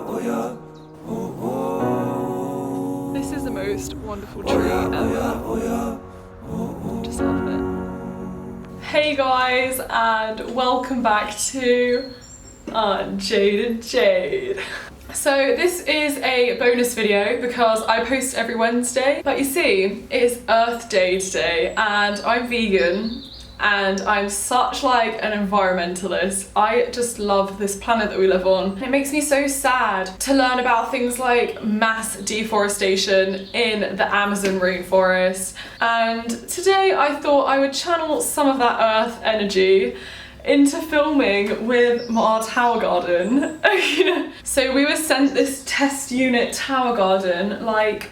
This is the most wonderful tree ever. Just love it. Hey guys, and welcome back to UnJaded Jade. So this is a bonus video because I post every Wednesday, but you see, it is Earth Day today and I'm vegan and I'm such like an environmentalist. I just love this planet that we live on. It makes me so sad to learn about things like mass deforestation in the Amazon rainforest, and today I thought I would channel some of that earth energy into filming with our tower garden. So we were sent this test unit tower garden like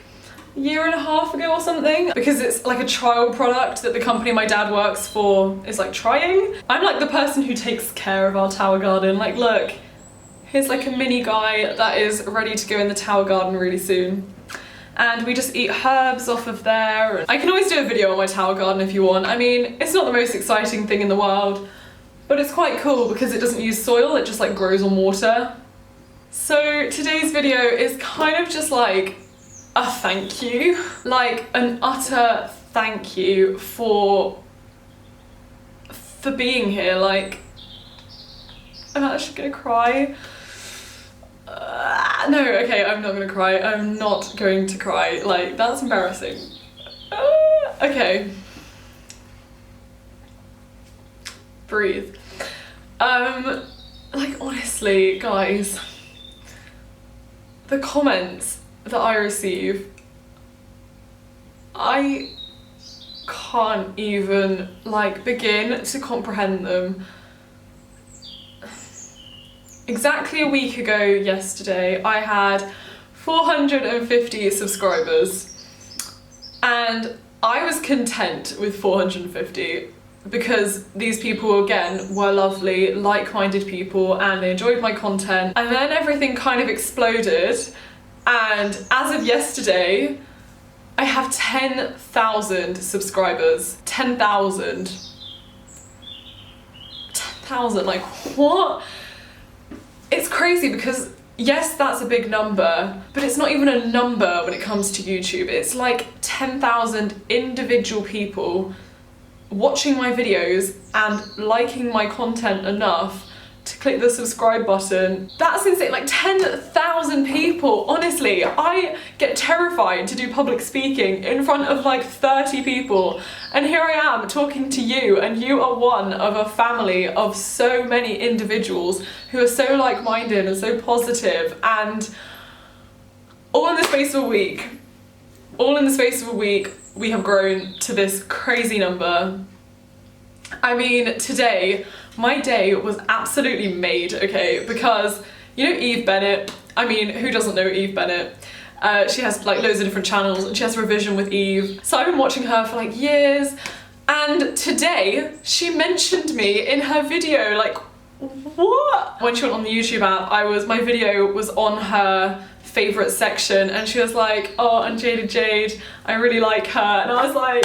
a year and a half ago or something, because it's like a trial product that the company my dad works for is like trying. I'm like the person who takes care of our tower garden. Like, look, here's like a mini guy that is ready to go in the tower garden really soon. And we just eat herbs off of there. I can always do a video on my tower garden if you want. I mean, it's not the most exciting thing in the world, but it's quite cool because it doesn't use soil, it just like grows on water. So today's video is kind of just like a thank you, like an utter thank you for being here. Like, I'm actually gonna cry. No, okay, I'm not gonna cry. I'm not going to cry. Like, that's embarrassing. Okay. Breathe. Like, honestly, guys, the comments that I receive, I can't even like begin to comprehend them. Exactly a week ago yesterday, I had 450 subscribers, and I was content with 450 because these people, again, were lovely, like-minded people, and they enjoyed my content. And then everything kind of exploded, and as of yesterday, I have 10,000 subscribers. 10,000. 10,000, like, what? It's crazy because, yes, that's a big number, but it's not even a number when it comes to YouTube. It's like 10,000 individual people watching my videos and liking my content enough to click the subscribe button. That's insane, like 10,000 people. Honestly, I get terrified to do public speaking in front of like 30 people, and here I am talking to you, and you are one of a family of so many individuals who are so like-minded and so positive, and all in the space of a week, we have grown to this crazy number. I mean, today, my day was absolutely made, okay, because, you know Eve Bennett? I mean, who doesn't know Eve Bennett? She has like loads of different channels, and she has Revision with Eve. So I've been watching her for like years, and today she mentioned me in her video. Like, what? When she went on the YouTube app, my video was on her favourite section, and she was like, oh, UnJaded Jade, I really like her. And I was like,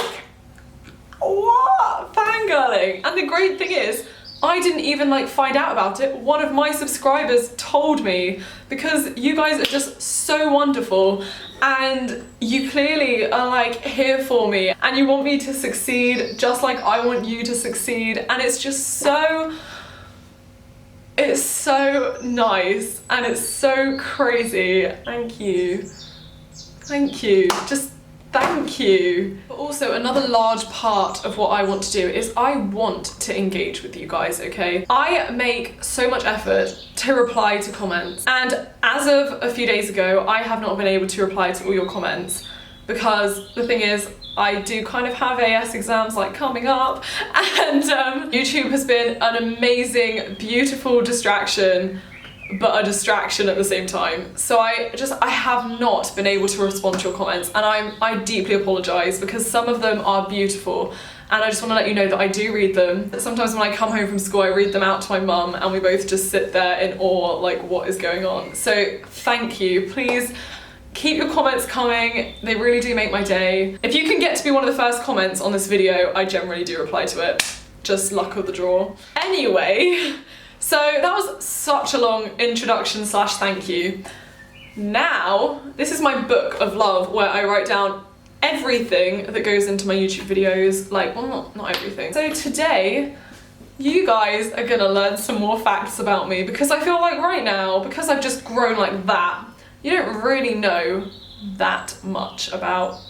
what? Fangirling. And the great thing is, I didn't even like find out about it. One of my subscribers told me, because you guys are just so wonderful and you clearly are like here for me and you want me to succeed just like I want you to succeed, and it's just so, it's so nice and it's so crazy. Thank you. Thank you. Just thank you. But also, another large part of what I want to do is I want to engage with you guys, okay? I make so much effort to reply to comments, and as of a few days ago, I have not been able to reply to all your comments because the thing is, I do kind of have AS exams like coming up, and YouTube has been an amazing, beautiful distraction, but a distraction at the same time. So I have not been able to respond to your comments, and I deeply apologise because some of them are beautiful, and I just want to let you know that I do read them. Sometimes when I come home from school, I read them out to my mum, and we both just sit there in awe, like, what is going on? So thank you. Please keep your comments coming. They really do make my day. If you can get to be one of the first comments on this video, I generally do reply to it. Just luck of the draw. Anyway, So that was such a long introduction slash thank you. Now, this is my book of love where I write down everything that goes into my YouTube videos, like, well, not everything. So today, you guys are gonna learn some more facts about me because I feel like right now, because I've just grown like that, you don't really know that much about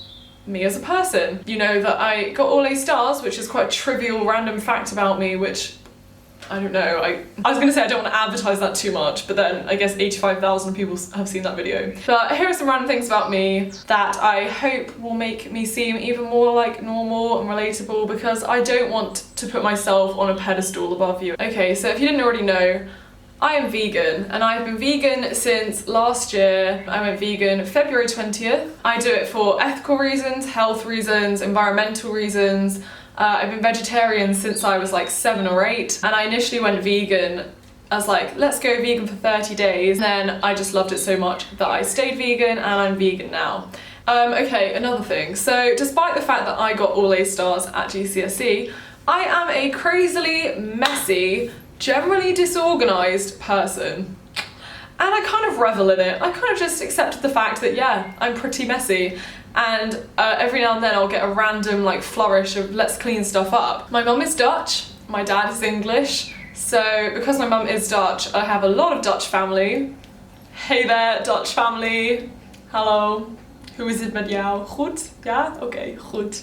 me as a person. You know that I got all A stars, which is quite a trivial random fact about me, which I don't know, I was gonna say I don't want to advertise that too much, but then I guess 85,000 people have seen that video. But here are some random things about me that I hope will make me seem even more like normal and relatable, because I don't want to put myself on a pedestal above you. Okay, so if you didn't already know, I am vegan, and I've been vegan since last year. I went vegan February 20th. I do it for ethical reasons, health reasons, environmental reasons. I've been vegetarian since I was like 7 or 8, and I initially went vegan as like, let's go vegan for 30 days. And then I just loved it so much that I stayed vegan, and I'm vegan now. Okay, another thing. So despite the fact that I got all A stars at GCSE, I am a crazily messy, generally disorganized person. And I kind of revel in it. I kind of just accepted the fact that, yeah, I'm pretty messy. And every now and then I'll get a random like flourish of let's clean stuff up. My mum is Dutch, my dad is English. So because my mum is Dutch, I have a lot of Dutch family. Hey there, Dutch family. Hallo. Hoe is het met jou? Goed? Ja? Oké, goed.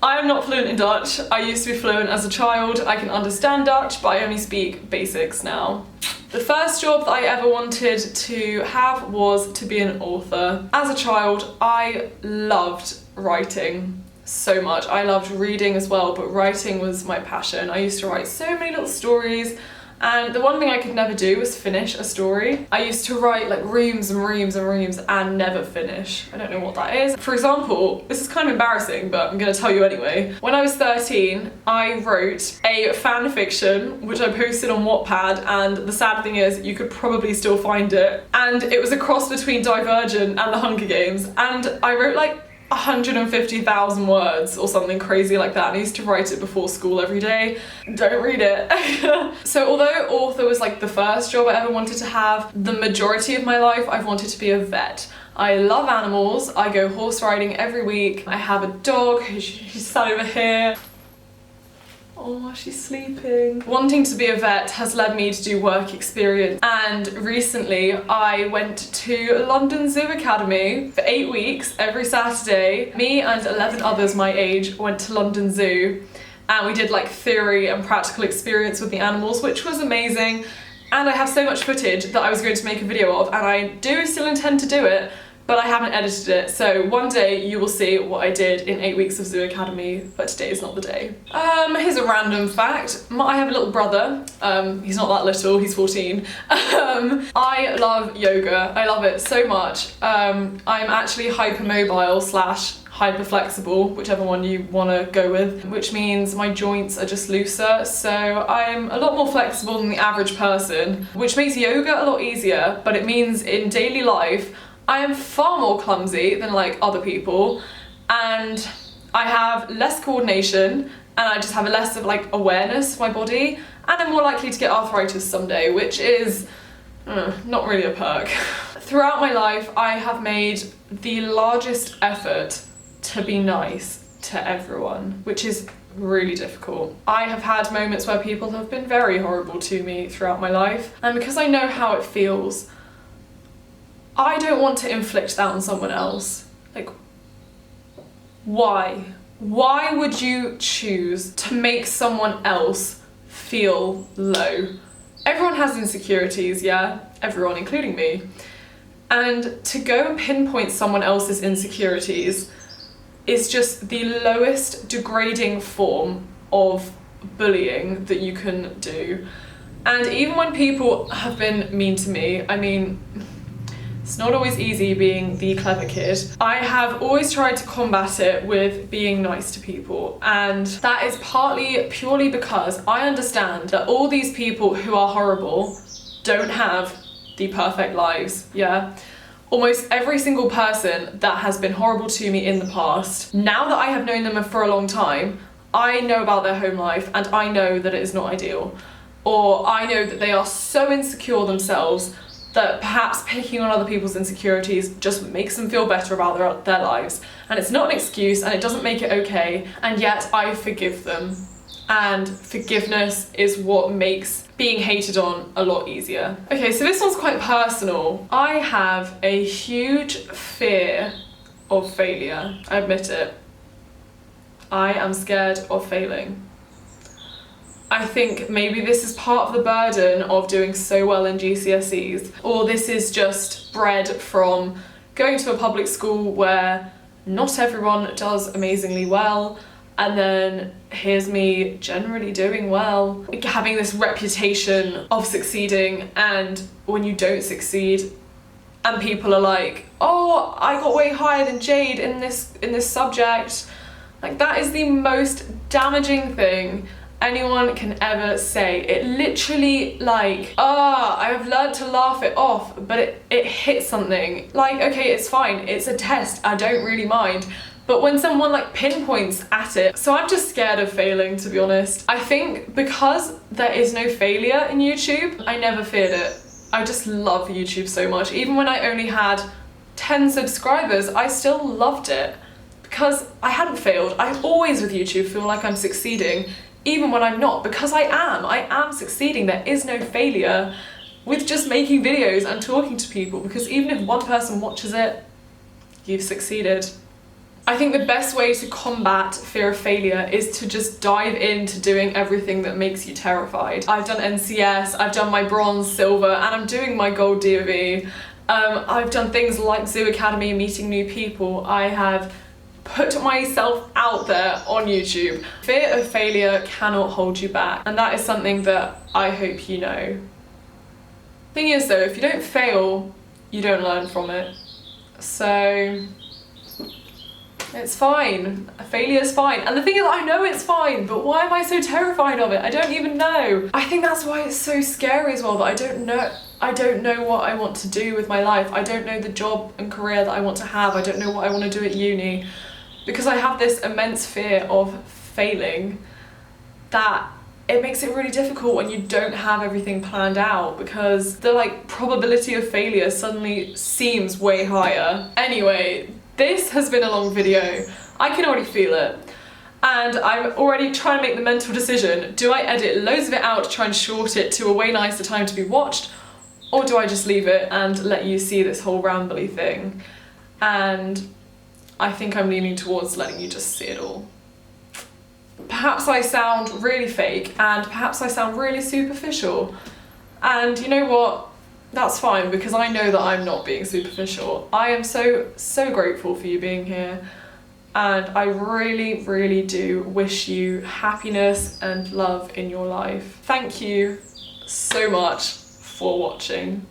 I am not fluent in Dutch. I used to be fluent as a child. I can understand Dutch, but I only speak basics now. The first job that I ever wanted to have was to be an author. As a child, I loved writing so much. I loved reading as well, but writing was my passion. I used to write so many little stories, and the one thing I could never do was finish a story. I used to write like reams and reams and reams and never finish. I don't know what that is. For example, this is kind of embarrassing, but I'm gonna tell you anyway. When I was 13, I wrote a fan fiction, which I posted on Wattpad, and the sad thing is you could probably still find it. And it was a cross between Divergent and The Hunger Games. And I wrote like 150,000 words or something crazy like that, and I used to write it before school every day. Don't read it. So although author was like the first job I ever wanted to have, the majority of my life I've wanted to be a vet. I love animals. I go horse riding every week. I have a dog, she's sat over here. Oh, she's sleeping. Wanting to be a vet has led me to do work experience, and recently I went to London Zoo Academy for 8 weeks every Saturday. Me and 11 others my age went to London Zoo, and we did like theory and practical experience with the animals, which was amazing. And I have so much footage that I was going to make a video of, and I do still intend to do it, but I haven't edited it, so one day you will see what I did in 8 weeks of Zoo Academy, but today is not the day. Here's a random fact. I have a little brother. He's not that little, he's 14. I love yoga. I love it so much. I'm actually hypermobile slash hyper flexible, whichever one you want to go with, which means my joints are just looser, so I'm a lot more flexible than the average person, which makes yoga a lot easier, but it means in daily life I am far more clumsy than like other people, and I have less coordination, and I just have less of like awareness of my body, and I'm more likely to get arthritis someday, which is not really a perk. Throughout my life, I have made the largest effort to be nice to everyone, which is really difficult. I have had moments where people have been very horrible to me throughout my life, and because I know how it feels, I don't want to inflict that on someone else. Like, why? Why would you choose to make someone else feel low? Everyone has insecurities, yeah? Everyone, including me. And to go and pinpoint someone else's insecurities is just the lowest degrading form of bullying that you can do. And even when people have been mean to me, I mean, it's not always easy being the clever kid. I have always tried to combat it with being nice to people, and that is partly purely because I understand that all these people who are horrible don't have the perfect lives, yeah? Almost every single person that has been horrible to me in the past, now that I have known them for a long time, I know about their home life and I know that it is not ideal. Or I know that they are so insecure themselves that perhaps picking on other people's insecurities just makes them feel better about their lives. And it's not an excuse and it doesn't make it okay, and yet I forgive them. And forgiveness is what makes being hated on a lot easier. Okay, so this one's quite personal. I have a huge fear of failure. I admit it. I am scared of failing. I think maybe this is part of the burden of doing so well in GCSEs, or this is just bred from going to a public school where not everyone does amazingly well, and then here's me generally doing well, having this reputation of succeeding, and when you don't succeed and people are like, oh, I got way higher than Jade in this subject, like that is the most damaging thing anyone can ever say. It literally, like, I have learned to laugh it off, but it hits something. Like, okay, it's fine, it's a test, I don't really mind. But when someone like pinpoints at it, so I'm just scared of failing, to be honest. I think because there is no failure in YouTube, I never feared it. I just love YouTube so much. Even when I only had 10 subscribers, I still loved it because I hadn't failed. I always with YouTube feel like I'm succeeding, even when I'm not, because I am succeeding. There is no failure with just making videos and talking to people, because even if one person watches it, you've succeeded. I think the best way to combat fear of failure is to just dive into doing everything that makes you terrified. I've done NCS, I've done my bronze, silver, and I'm doing my gold DOV. I've done things like Zoo Academy, meeting new people. I have put myself out there on YouTube. Fear of failure cannot hold you back, and that is something that I hope you know. Thing is though, if you don't fail, you don't learn from it. So it's fine. Failure's fine. And the thing is, I know it's fine, but why am I so terrified of it? I don't even know. I think that's why it's so scary as well, that I don't know what I want to do with my life. I don't know the job and career that I want to have. I don't know what I want to do at uni, because I have this immense fear of failing that it makes it really difficult when you don't have everything planned out, because the like probability of failure suddenly seems way higher. Anyway, this has been a long video. I can already feel it. And I'm already trying to make the mental decision. Do I edit loads of it out to try and short it to a way nicer time to be watched? Or do I just leave it and let you see this whole rambly thing? And I think I'm leaning towards letting you just see it all. Perhaps I sound really fake, and perhaps I sound really superficial. And you know what? That's fine, because I know that I'm not being superficial. I am so grateful for you being here, and I really, really do wish you happiness and love in your life. Thank you so much for watching.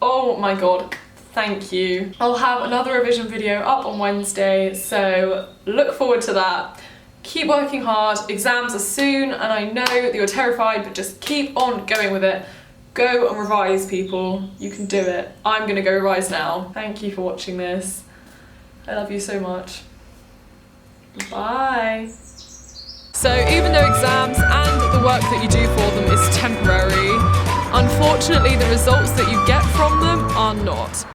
Oh my god, thank you. I'll have another revision video up on Wednesday, so look forward to that. Keep working hard, exams are soon, and I know that you're terrified, but just keep on going with it. Go and revise, people. You can do it. I'm gonna go revise now. Thank you for watching this. I love you so much. Bye. So even though exams and the work that you do for them is temporary, unfortunately the results that you get from them are not.